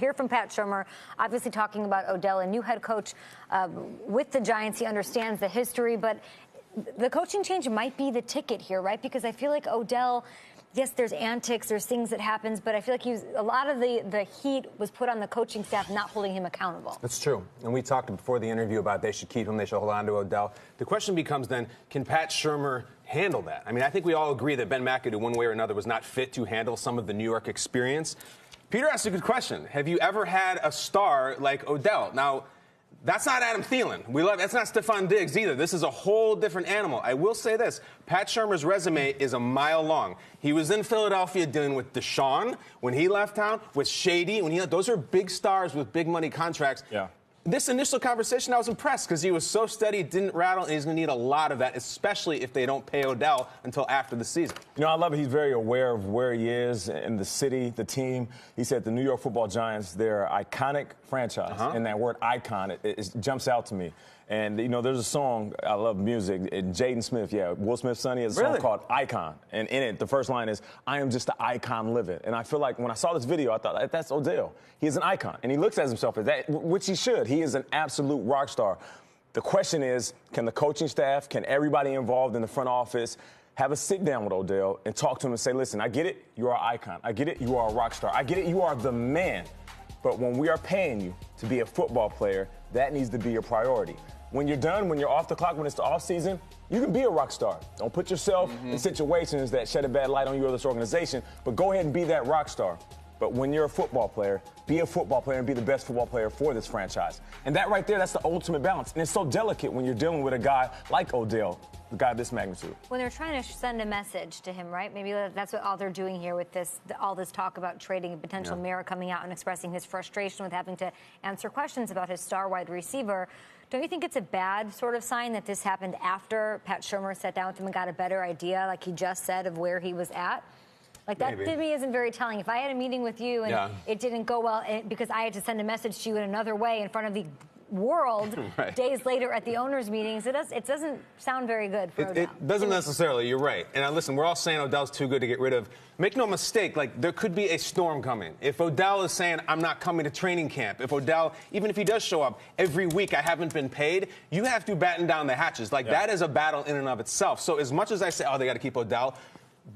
hear from Pat Shurmur, obviously talking about Odell, a new head coach with the Giants. He understands the history, but the coaching change might be the ticket here, right? Because I feel like Odell, yes, there's antics, there's things that happens, but I feel like a lot of the heat was put on the coaching staff not holding him accountable. That's true. And we talked before the interview about they should keep him, they should hold on to Odell. The question becomes then, can Pat Shurmur handle that? I mean, I think we all agree that Ben McAdoo, one way or another, was not fit to handle some of the New York experience. Peter asked a good question. Have you ever had a star like Odell? Now, that's not Adam Thielen. That's not Stephon Diggs either. This is a whole different animal. I will say this. Pat Shurmur's resume is a mile long. He was in Philadelphia dealing with Deshaun when he left town, with Shady. Those are big stars with big money contracts. Yeah. This initial conversation, I was impressed because he was so steady, didn't rattle, and he's going to need a lot of that, especially if they don't pay Odell until after the season. You know, I love it. He's very aware of where he is in the city, the team. He said the New York Football Giants, they're an iconic franchise. And that word icon, it jumps out to me. And, you know, there's a song, I love music, Jaden Smith, Will Smith's Sonny has a song called Icon. And in it, the first line is, I am just the icon living. And I feel like when I saw this video, I thought, that's Odell. He is an icon. And he looks at himself as that, which he should. He is an absolute rock star. The question is, can the coaching staff, can everybody involved in the front office have a sit down with Odell and talk to him and say, listen, I get it, you are an icon. I get it, you are a rock star. I get it, you are the man. But when we are paying you to be a football player, that needs to be your priority. When you're done, when you're off the clock, when it's the off season, you can be a rock star. Don't put yourself in situations that shed a bad light on you or this organization, but go ahead and be that rock star. But when you're a football player, be a football player and be the best football player for this franchise. And that right there, that's the ultimate balance. And it's so delicate when you're dealing with a guy like Odell, a guy of this magnitude. When they're trying to send a message to him, right? Maybe that's what all they're doing here with this, all this talk about trading a potential mayor coming out and expressing his frustration with having to answer questions about his star wide receiver. Don't you think it's a bad sort of sign that this happened after Pat Shurmur sat down with him and got a better idea, like he just said, of where he was at? Like, that to me isn't very telling. If I had a meeting with you and it didn't go well because I had to send a message to you in another way in front of the world days later at the owners' meetings, it doesn't sound very good for Odell. It doesn't necessarily. You're right. And listen, we're all saying Odell's too good to get rid of. Make no mistake, like, there could be a storm coming. If Odell is saying, I'm not coming to training camp, if Odell, even if he does show up every week, I haven't been paid, you have to batten down the hatches. Like, that is a battle in and of itself. So as much as I say, oh, they got to keep Odell,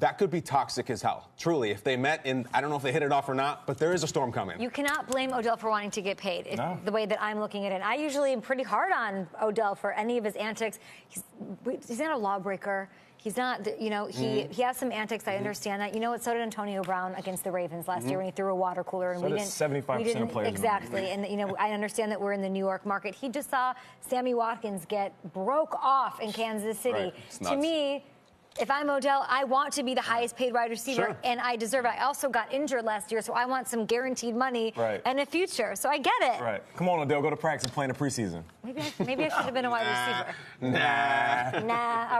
that could be toxic as hell. Truly, if they met, and I don't know if they hit it off or not, but there is a storm coming. You cannot blame Odell for wanting to get paid, the way that I'm looking at it. I usually am pretty hard on Odell for any of his antics. He's not a lawbreaker. He's not, you know, he has some antics. I understand that. You know what? So did Antonio Brown against the Ravens last year when he threw a water cooler. And so did 75% of players. Exactly. And, you know, I understand that we're in the New York market. He just saw Sammy Watkins get broke off in Kansas City. To me, if I'm Odell, I want to be the highest paid wide receiver, and I deserve it. I also got injured last year, so I want some guaranteed money and a future. So I get it. Right. Come on, Odell, go to practice and play in the preseason. Maybe I should have been a wide receiver. Nah. Nah.